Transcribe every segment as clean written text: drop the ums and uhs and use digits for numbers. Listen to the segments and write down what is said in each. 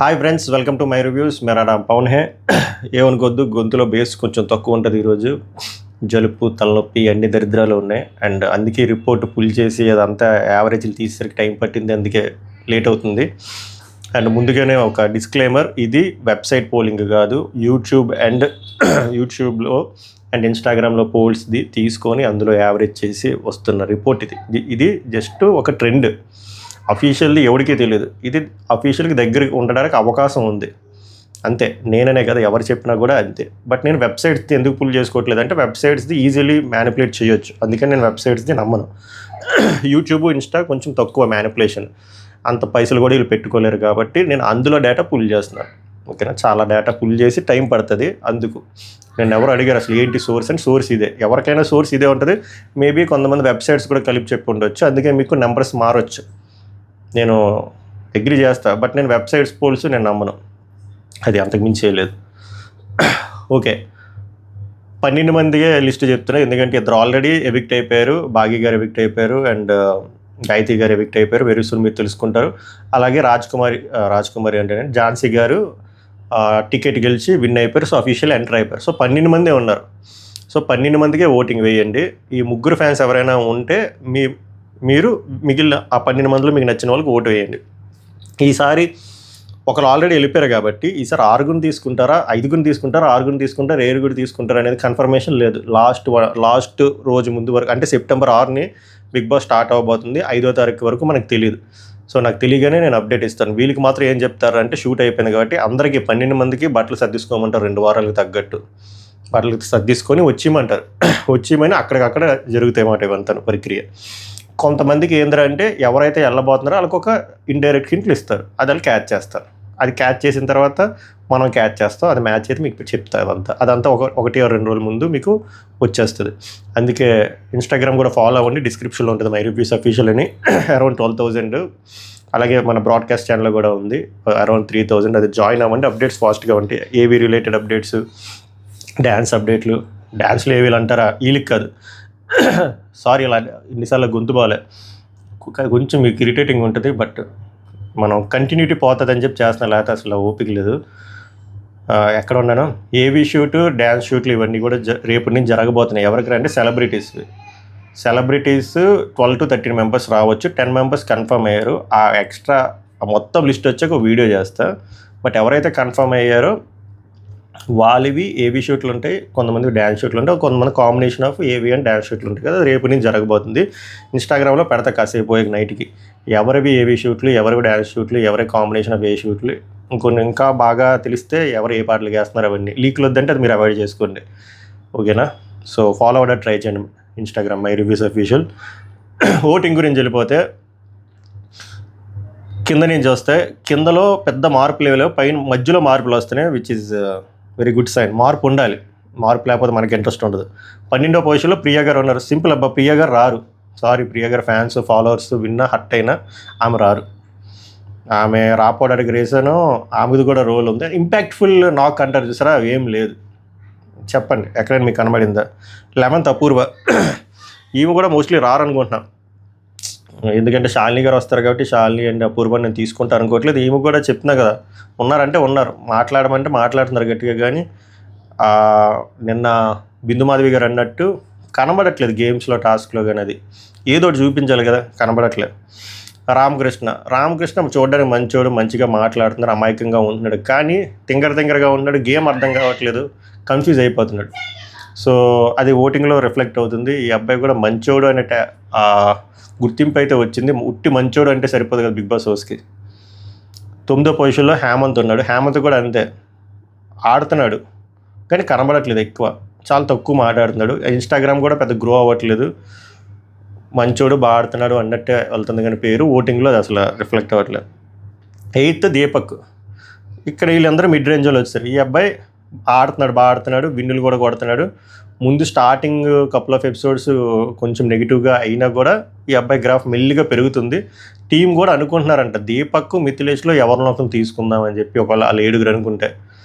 Hi friends, welcome to my reviews. मेरा नाम పవన్ హే. ఏమనుకోద్దు, గొంతులో బేస్ కొంచెం తక్కువ ఉంటుంది ఈరోజు. జలుపు, తలనొప్పి అన్ని దరిద్రాలు ఉన్నాయి. అండ్ అందుకే రిపోర్ట్ పుల్ చేసి అదంతా యావరేజ్లు తీసేసరికి టైం పట్టింది, అందుకే లేట్ అవుతుంది. అండ్ ముందుగానే ఒక డిస్క్లైమర్, ఇది వెబ్సైట్ పోలింగ్ కాదు, యూట్యూబ్లో అండ్ ఇన్స్టాగ్రామ్లో పోల్స్ది తీసుకొని అందులో యావరేజ్ చేసి వస్తున్న రిపోర్ట్ ఇది జస్ట్ ఒక ట్రెండ్. అఫీషియల్లీ ఎవరికీ తెలియదు, ఇది అఫీషియల్కి దగ్గరికి ఉండడానికి అవకాశం ఉంది అంతే. నేననే కదా, ఎవరు చెప్పినా కూడా అంతే. బట్ నేను వెబ్సైట్స్ది ఎందుకు పుల్ చేసుకోవట్లేదు అంటే, వెబ్సైట్స్ది ఈజీలీ మ్యానిపులేట్ చేయొచ్చు, అందుకని నేను వెబ్సైట్స్ది నమ్మను. యూట్యూబ్, ఇన్స్టా కొంచెం తక్కువ మ్యానిపులేషన్, అంత పైసలు కూడా వీళ్ళు పెట్టుకోలేరు కాబట్టి నేను అందులో డేటా పుల్ చేస్తున్నాను. ఓకేనా, చాలా డేటా పుల్ చేసి టైం పడుతుంది. అందుకు నేను ఎవరు అడిగారు అసలు ఏంటి సోర్స్ అని, సోర్స్ ఇదే. ఎవరికైనా సోర్స్ ఇదే ఉంటుంది. మేబీ కొంతమంది వెబ్సైట్స్ కూడా కలిపి చెప్పి ఉండొచ్చు, అందుకే మీకు నెంబర్స్ మారొచ్చు. నేను అగ్రీ చేస్తా, బట్ నేను వెబ్సైట్స్ పోల్స్ నేను నమ్మను, అది అంతకుమించి చేయలేదు. ఓకే, 12 మందిగా లిస్ట్ చెప్తున్నా, ఎందుకంటే ఇద్దరు ఆల్రెడీ ఎవిక్ట్ అయిపోయారు. భాగి గారు ఎవిక్ట్ అయిపోయారు అండ్ గాయత్రి గారు ఎవిక్ట్ అయిపోయారు. వెరీ సూన్ మీరు తెలుసుకుంటారు. అలాగే రాజ్కుమారి అంటే ఝాన్సీ గారు టికెట్ గెలిచి విన్ అయిపోయారు. సో అఫీషియల్ ఎంటర్ అయిపోయారు. సో 12 మందే ఉన్నారు. సో 12 మందికే ఓటింగ్ వేయండి. ఈ ముగ్గురు ఫ్యాన్స్ ఎవరైనా ఉంటే మీరు మిగిలిన ఆ 12 మందిలో మీకు నచ్చిన వాళ్ళకి ఓటు వేయండి. ఈసారి ఒకరు ఆల్రెడీ వెళ్ళిపోయారు కాబట్టి ఈసారి 6 తీసుకుంటారా, 5 తీసుకుంటారా, 6 తీసుకుంటారా, 7 తీసుకుంటారా అనేది కన్ఫర్మేషన్ లేదు. లాస్ట్ రోజు ముందు వరకు, అంటే సెప్టెంబర్ 6ని బిగ్ బాస్ స్టార్ట్ అవ్వబోతుంది. 5వ తారీఖు వరకు మనకు తెలియదు. సో నాకు తెలియగానే నేను అప్డేట్ ఇస్తాను. వీళ్ళకి మాత్రం ఏం చెప్తారంటే, షూట్ అయిపోయింది కాబట్టి అందరికీ 12 మందికి బట్టలు సర్దిసుకోమంటారు. 2 వారాలకు తగ్గట్టు బట్టలు సర్దిసుకొని వచ్చేయమని అక్కడికక్కడ జరుగుతాయి మాట ఇవంతా ప్రక్రియ. కొంతమందికి ఏంటంటే, ఎవరైతే వెళ్ళబోతున్నారో వాళ్ళకి ఒక ఇండైరెక్ట్ హింట్లు ఇస్తారు, అది వాళ్ళు క్యాచ్ చేస్తారు. అది క్యాచ్ చేసిన తర్వాత మనం క్యాచ్ చేస్తాం, అది మ్యాచ్ అయితే మీకు చెప్తారు. అదంతా 1-2 రోజుల ముందు మీకు వచ్చేస్తుంది. అందుకే ఇన్స్టాగ్రామ్ కూడా ఫాలో అవ్వండి, డిస్క్రిప్షన్లో ఉంటుంది మై రివ్యూస్ అఫీషియల్ అని. అరౌండ్ 12,000. అలాగే మన బ్రాడ్కాస్ట్ ఛానల్ కూడా ఉంది, అరౌండ్ 3,000. అది జాయిన్ అవ్వండి. అప్డేట్స్ ఫాస్ట్గా ఉంటాయి, ఏవి రిలేటెడ్ అప్డేట్స్, డ్యాన్స్ అప్డేట్లు. డ్యాన్స్లు ఏవి అంటారా, వీళ్ళకి కాదు, సారీ అలా ఇన్నిసార్లు గొంతు బాగాలే, కొంచెం మీకు ఇరిటేటింగ్ ఉంటుంది. బట్ మనం కంటిన్యూటీ పోతుందని చెప్పి చేస్తున్నాం, లేకపోతే అసలు ఓపిక లేదు. ఎక్కడ ఉన్నాను, ఏవీ షూట్, డ్యాన్స్ షూట్లు ఇవన్నీ కూడా రేపటి నుంచి జరగబోతున్నాయి. ఎవరికి రంటే సెలబ్రిటీస్ 12 to 13 మెంబర్స్ రావచ్చు. 10 మెంబర్స్ కన్ఫర్మ్ అయ్యారు. ఆ ఎక్స్ట్రా మొత్తం లిస్ట్ వచ్చాక వీడియో చేస్తా. బట్ ఎవరైతే కన్ఫర్మ్ అయ్యారో వాళ్ళవి ఏవీ షూట్లు ఉంటాయి, కొంతమంది డ్యాన్స్ షూట్లు ఉంటాయి, కొంతమంది కాంబినేషన్ ఆఫ్ ఏవీ అండ్ డ్యాన్స్ షూట్లు ఉంటాయి కదా. రేపు నుంచి జరగబోతుంది. ఇన్స్టాగ్రామ్లో పెడతా కాసేపు పోయే నైట్కి, ఎవరివి ఏవీ షూట్లు, ఎవరివి డ్యాన్స్ షూట్లు, ఎవరి కాంబినేషన్ ఆఫ్ ఏ షూట్లు. ఇంకొన్ని ఇంకా బాగా తెలిస్తే ఎవరు ఏ పాటలు వేస్తున్నారు అవన్నీ లీక్లు వద్దంటే అది మీరు అవాయిడ్ చేసుకోండి, ఓకేనా. సో ఫాలో అవ్వడానికి ట్రై చేయండి Instagram my reviews official. Voting గురించి వెళ్ళిపోతే, కింద నుంచి వస్తే కిందలో పెద్ద మార్పులు లేవు, పైన మధ్యలో మార్పులు వస్తున్నాయి, which is very good sign. మార్పు ఉండాలి, మార్పు లేకపోతే మనకి ఇంట్రెస్ట్ ఉండదు. 12వ పొజిషన్లో ప్రియా గారు ఉన్నారు. సింపుల్ అబ్బా, ప్రియా గారు రారు. సారీ, ప్రియా గారు ఫ్యాన్స్ ఫాలోవర్స్ విన్నా హట్ అయినా ఆమె రారు. ఆమె రాపోవడానికి రీజను ఆమెది కూడా రోల్ ఉంది. ఇంపాక్ట్ఫుల్ నాక్ అంటారు చూసారా, ఏం లేదు. చెప్పండి ఎక్కడైనా మీకు కనబడిందా? 11th అపూర్వ, ఈమె కూడా మోస్ట్లీ రారనుకుంటున్నాం, ఎందుకంటే శాలిని గారు వస్తారు కాబట్టి శాలిని అండ్ అపూర్వ నేను తీసుకుంటాను అనుకోవట్లేదు. ఈమె కూడా చెప్తున్నా కదా, ఉన్నారంటే ఉన్నారు, మాట్లాడమంటే మాట్లాడుతున్నారు గట్టిగా. కానీ నిన్న బిందు మాధవి గారు అన్నట్టు కనబడట్లేదు గేమ్స్లో, టాస్క్లో కానీ. అది ఏదో ఒకటి చూపించాలి కదా, కనబడట్లేదు. రామకృష్ణ చూడడానికి మంచోడు, మంచిగా మాట్లాడుతున్నారు, అమాయకంగా ఉంటున్నాడు, కానీ తింగరగా ఉన్నాడు. గేమ్ అర్థం కావట్లేదు, కన్ఫ్యూజ్ అయిపోతున్నాడు. సో అది ఓటింగ్లో రిఫ్లెక్ట్ అవుతుంది. ఈ అబ్బాయి కూడా మంచోడు అనే గుర్తింపు అయితే వచ్చింది. ఉట్టి మంచోడు అంటే సరిపోదు కదా బిగ్ బాస్ హౌస్కి. 9వ పొజిషన్లో హేమంత్ ఉన్నాడు. హేమంత్ కూడా అంతే, ఆడుతున్నాడు కానీ కనబడట్లేదు, ఎక్కువ చాలా తక్కువ మాట్లాడుతున్నాడు. ఇన్స్టాగ్రామ్ కూడా పెద్ద గ్రో అవ్వట్లేదు. మంచోడు, బాగా ఆడుతున్నాడు అన్నట్టే వెళ్తుంది కానీ పేరు ఓటింగ్లో అది అసలు రిఫ్లెక్ట్ అవ్వట్లేదు. 8th దీపక్. ఇక్కడ వీళ్ళందరూ మిడ్ రేంజ్లో వచ్చారు. ఈ అబ్బాయి బాగా ఆడుతున్నాడు, విన్నులు కూడా కొడుతున్నాడు. ముందు స్టార్టింగ్ కపుల్ ఆఫ్ ఎపిసోడ్స్ కొంచెం నెగిటివ్గా అయినా కూడా ఈ అబ్బాయి గ్రాఫ్ మెల్లిగా పెరుగుతుంది. టీం కూడా అనుకుంటున్నారంట దీపక్, మిథిలేష్లో ఎవరినొకరు తీసుకుందామని చెప్పి, ఒకవేళ వాళ్ళు 7 అనుకుంటే.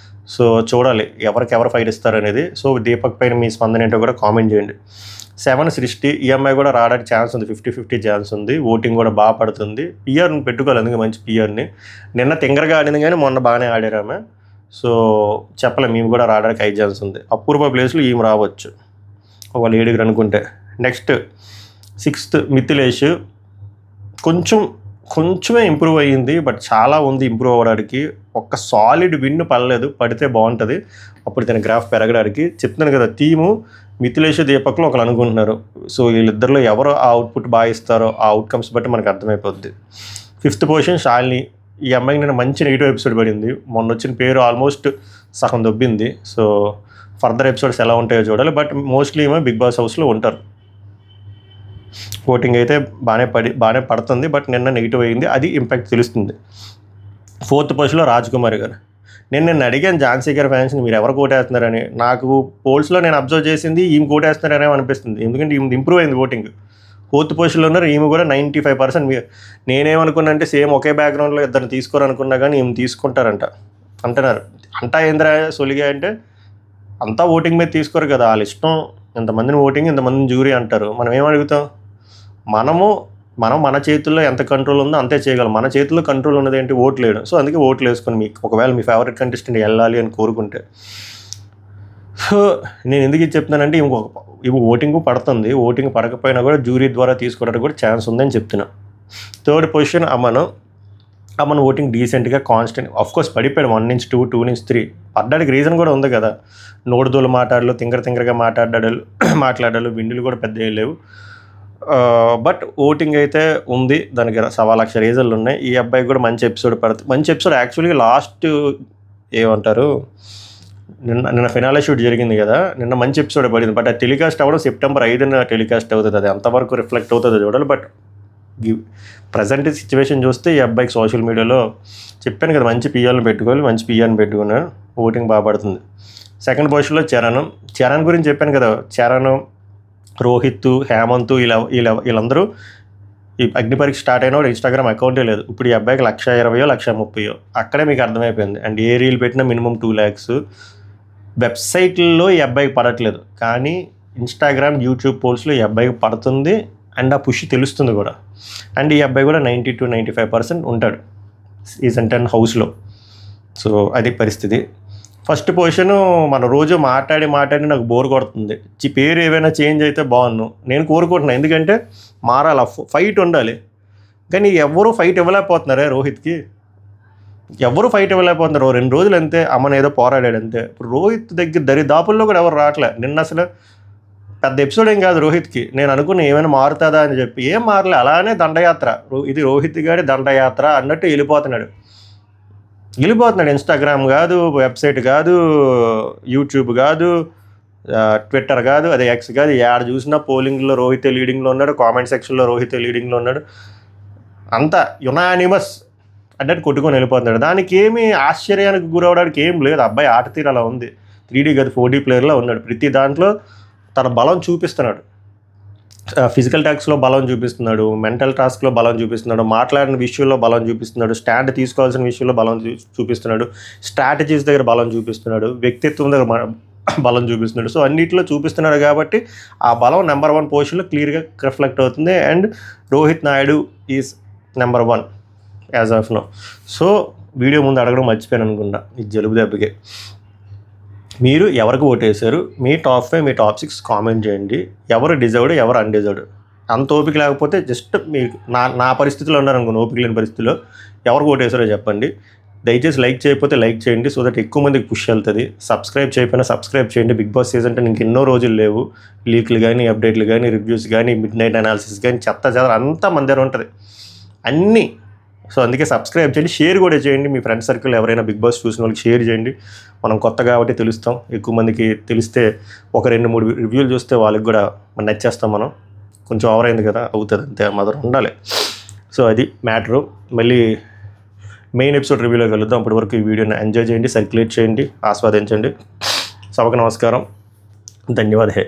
సో చూడాలి ఎవరికెవరు ఫైట్ ఇస్తారు అనేది. సో దీపక్ పైన మీ స్పందన ఏంటో కూడా కామెంట్ చేయండి. 7 సృష్టి ఈ అమ్మాయి కూడా రావడానికి ఛాన్స్ ఉంది, 50-50 ఛాన్స్ ఉంది. ఓటింగ్ కూడా బాగా పడుతుంది. పిఆర్ని పెట్టుకోవాలి, అందుకే మంచి పిఆర్ని. నిన్న తింగరగా ఆడింది కానీ మొన్న బాగానే ఆడారు ఆమె. సో చెప్పలేం, మేము కూడా రావడానికి 5 ఛాన్స్ ఉంది. అపూర్వ ప్లేస్లో ఈమె రావచ్చు వాళ్ళు 7 అనుకుంటే. Next 6th Mithilesh. కొంచెమే ఇంప్రూవ్ అయ్యింది, బట్ చాలా ఉంది ఇంప్రూవ్ అవ్వడానికి. ఒక్క సాలిడ్ విన్ పడలేదు, పడితే బాగుంటుంది, అప్పుడు తన గ్రాఫ్ పెరగడానికి. చెప్తున్నాను కదా, టీము మిథిలేష్ దీపక్లో ఒకరు అనుకుంటున్నారు. సో వీళ్ళిద్దరిలో ఎవరు ఆ అవుట్పుట్ బాగా ఇస్తారో ఆ అవుట్కమ్స్ బట్టి మనకు అర్థమైపోద్ది. 5th position Shalini. ఈ అమ్మాయికి నేను మంచి నెగిటివ్ ఎపిసోడ్ పడింది. మొన్న వచ్చిన పేరు ఆల్మోస్ట్ సగం దొబ్బింది. సో ఫర్దర్ ఎపిసోడ్స్ ఎలా ఉంటాయో చూడాలి. బట్ మోస్ట్లీ ఏమో బిగ్ బాస్ హౌస్లో ఉంటారు. ఓటింగ్ అయితే బాగానే పడుతుంది, బట్ నిన్న నెగిటివ్ అయ్యింది, అది ఇంపాక్ట్ తెలుస్తుంది. 4th పొజిషన్లో రాజ్ కుమార్ గారు. నేను అడిగాను ఝాన్సీ గారి ఫ్యాన్స్ని, మీరు ఎవరు కోటేస్తున్నారని. నాకు పోల్స్లో నేను అబ్జర్వ్ చేసింది ఈమె కోటేస్తున్నారనే అనిపిస్తుంది, ఎందుకంటే ఈమె ఇంప్రూవ్ అయింది ఓటింగ్. 4th పొజిషన్లో ఉన్నారు, ఈమె కూడా 95%. నేనేమనుకున్నా అంటే సేమ్ ఒకే బ్యాక్గ్రౌండ్లో ఇద్దరు తీసుకోరనుకున్నా కానీ ఈమె తీసుకుంటారంట అంటున్నారు. అంతా ఏంద్రా సొలిగా అంటే అంతా ఓటింగ్ మీద తీసుకోరు కదా, వాళ్ళ ఇష్టం. ఇంతమందిని ఓటింగ్, ఇంతమందిని జ్యూరీ అంటారు. మనం ఏమడుగుతాం? మనం మన చేతుల్లో ఎంత కంట్రోల్ ఉందో అంతే చేయగలం. మన చేతుల్లో కంట్రోల్ ఉన్నది ఏంటి? ఓట్లు వేయడం. సో అందుకే ఓట్లు వేసుకొని మీకు ఒకవేళ మీ ఫేవరెట్ కంటెస్టెంట్ వెళ్ళాలి అని కోరుకుంటే. సో నేను ఎందుకు ఇది చెప్తున్నానంటే ఇవి ఓటింగ్ పడుతుంది, ఓటింగ్ పడకపోయినా కూడా జ్యూరీ ద్వారా తీసుకోవడానికి కూడా ఛాన్స్ ఉందని చెప్తున్నా. 3rd పొజిషన్ అమన్ ఓటింగ్ డీసెంట్గా కాన్స్టెంట్. ఆఫ్కోర్స్ పడిపోయాడు 1 నుంచి 2, 2 నుంచి 3. పడ్డానికి రీజన్ కూడా ఉంది కదా, నోడుదోలు మాట్లాడాలి, తింగరగా మాట్లాడాలి, విండులు కూడా పెద్ద లేవు. బట్ ఓటింగ్ అయితే ఉంది, దానికి 1,00,000 రీజన్లు ఉన్నాయి. ఈ అబ్బాయికి కూడా మంచి ఎపిసోడ్ పడుతుంది. మంచి ఎపిసోడ్ యాక్చువల్గా లాస్ట్ ఏమంటారు, నిన్న ఫినాలే షూట్ జరిగింది కదా, నిన్న మంచి ఎపిసోడ్ పడింది. బట్ అది టెలికాస్ట్ అవ్వడం September 5న టెలికాస్ట్ అవుతుంది. అది అంతవరకు రిఫ్లెక్ట్ అవుతుందో చూడాలి. బట్ ప్రజెంట్ సిచ్యువేషన్ చూస్తే ఈ అబ్బాయికి సోషల్ మీడియాలో చెప్పాను కదా, మంచి పిఆర్ని పెట్టుకోవాలి, మంచి పిఆర్ని పెట్టుకున్నాను, ఓటింగ్ బాగా పడుతుంది. 2nd పొజిషన్లో చరణ్ గురించి చెప్పాను కదా, చరణ్, రోహిత్, హేమంత్ వీళ్ళందరూ ఈ అగ్ని పరీక్ష స్టార్ట్ అయిన వాడు ఇన్స్టాగ్రామ్ అకౌంటే లేదు. ఇప్పుడు ఈ అబ్బాయికి 1,20,000 1,30,000 అక్కడే మీకు అర్థమైపోయింది. అండ్ ఏ రీల్ పెట్టినా మినిమం 2 lakhs. వెబ్సైట్లో ఈ అబ్బాయికి పడట్లేదు, కానీ ఇన్స్టాగ్రామ్, యూట్యూబ్ పోల్స్లో ఈ అబ్బాయికి పడుతుంది. అండ్ ఆ పుష్ తెలుస్తుంది కూడా. అండ్ ఈ అబ్బాయి కూడా 90-95% ఉంటాడు సీజన్ 10 హౌస్లో. సో అది పరిస్థితి. 1st పొజిషన్ మన రోజు మాట్లాడి నాకు బోర్ కొడుతుంది. పేరు ఏమైనా చేంజ్ అయితే బాగున్నాను నేను కోరుకుంటున్నాను, ఎందుకంటే మారాల, ఫైట్ ఉండాలి. కానీ ఎవరు ఫైట్ ఇవ్వలేకపోతున్నారే రోహిత్కి, ఎవరు ఫైట్ ఇవ్వలేకపోతున్నారు. 2 రోజులు అంతే, అమ్మని ఏదో పోరాడాడు అంతే. ఇప్పుడు రోహిత్ దగ్గర దరిదాపుల్లో కూడా ఎవరు రావట్లే. నిన్న అసలు పెద్ద ఎపిసోడ్ ఏం కాదు రోహిత్కి. నేను అనుకున్నా ఏమైనా మారుతుందా అని చెప్పి, ఏం మారలే, అలానే దండయాత్ర. ఇది రోహిత్ గారి దండయాత్ర అన్నట్టు వెళ్ళిపోతున్నాడు. ఇన్స్టాగ్రామ్ కాదు, వెబ్సైట్ కాదు, యూట్యూబ్ కాదు, ట్విట్టర్ కాదు, అదే ఎక్స్ కాదు, యాడ చూసినా పోలింగ్లో రోహితే లీడింగ్లో ఉన్నాడు, కామెంట్ సెక్షన్లో రోహితే లీడింగ్లో ఉన్నాడు. అంతా యునానిమస్ అన్నట్టు కొట్టుకొని వెళ్ళిపోతున్నాడు. దానికి ఏమి ఆశ్చర్యానికి గురవడానికి ఏం లేదు. అబ్బాయి ఆట తీరు అలా ఉంది. 3D కాదు 4D ప్లేయర్లో ఉన్నాడు. ప్రతి దాంట్లో తన బలం చూపిస్తున్నాడు. ఫిజికల్ టాస్క్లో బలం చూపిస్తున్నాడు, మెంటల్ టాస్క్లో బలం చూపిస్తున్నాడు, మాట్లాడిన విషయంలో బలం చూపిస్తున్నాడు, స్టాండ్ తీసుకోవాల్సిన విషయంలో బలం చూపిస్తున్నాడు, స్ట్రాటజీస్ దగ్గర బలం చూపిస్తున్నాడు, వ్యక్తిత్వం దగ్గర బలం చూపిస్తున్నాడు. సో అన్నింటిలో చూపిస్తున్నాడు కాబట్టి ఆ బలం నెంబర్ 1 పొజిషన్లో క్లియర్గా రిఫ్లెక్ట్ అవుతుంది. And Rohit Naidu is number 1 as of now. So video ముందు అడగడం మర్చిపోయాను అనుకుంటా ఈ జలుబు దెబ్బకి. మీరు ఎవరికి ఓటేశారు? మీ టాప్ 5, మీ టాప్ 6 కామెంట్ చేయండి. ఎవరు డిజర్వ్డ్, ఎవరు అన్డిజర్వ్డ్. అంత ఓపిక లేకపోతే జస్ట్ మీకు నా పరిస్థితిలో ఉన్నారనుకోండి, ఓపిక లేని పరిస్థితిలో ఎవరికి ఓటేశారో చెప్పండి. దయచేసి లైక్ చేయకపోతే లైక్ చేయండి, సో దట్ ఎక్కువ మందికి పుష్ వెళ్తుంది. సబ్స్క్రైబ్ చేయకపోయినా సబ్స్క్రైబ్ చేయండి. బిగ్ బాస్ సీజన్ అంటే ఇంక ఎన్నో రోజులు లేవు. లీక్లు కానీ, అప్డేట్లు కానీ, రివ్యూస్ కానీ, మిడ్ నైట్ అనాలిసిస్ కానీ, చెత్త అంతా మన దగ్గర ఉంటుంది అన్నీ. సో అందుకే సబ్స్క్రైబ్ చేయండి, షేర్ కూడా చేయండి. మీ ఫ్రెండ్ సర్కిల్ ఎవరైనా బిగ్ బాస్ చూసిన వాళ్ళకి షేర్ చేయండి. మనం కొత్త కాబట్టి తెలుస్తాం, ఎక్కువ మందికి తెలిస్తే 1-2-3 రివ్యూలు చూస్తే వాళ్ళకి కూడా మనం నచ్చేస్తాం. మనం కొంచెం ఓవర్ అయింది కదా, అవుతుంది అంతే, మాత్రం ఉండాలి. సో అది మ్యాటరు. మళ్ళీ మెయిన్ ఎపిసోడ్ రివ్యూలో కలుద్దాం. అప్పటి వరకు ఈ వీడియోని ఎంజాయ్ చేయండి, సర్క్యులేట్ చేయండి, ఆస్వాదించండి. సభకు నమస్కారం, ధన్యవాదాలు.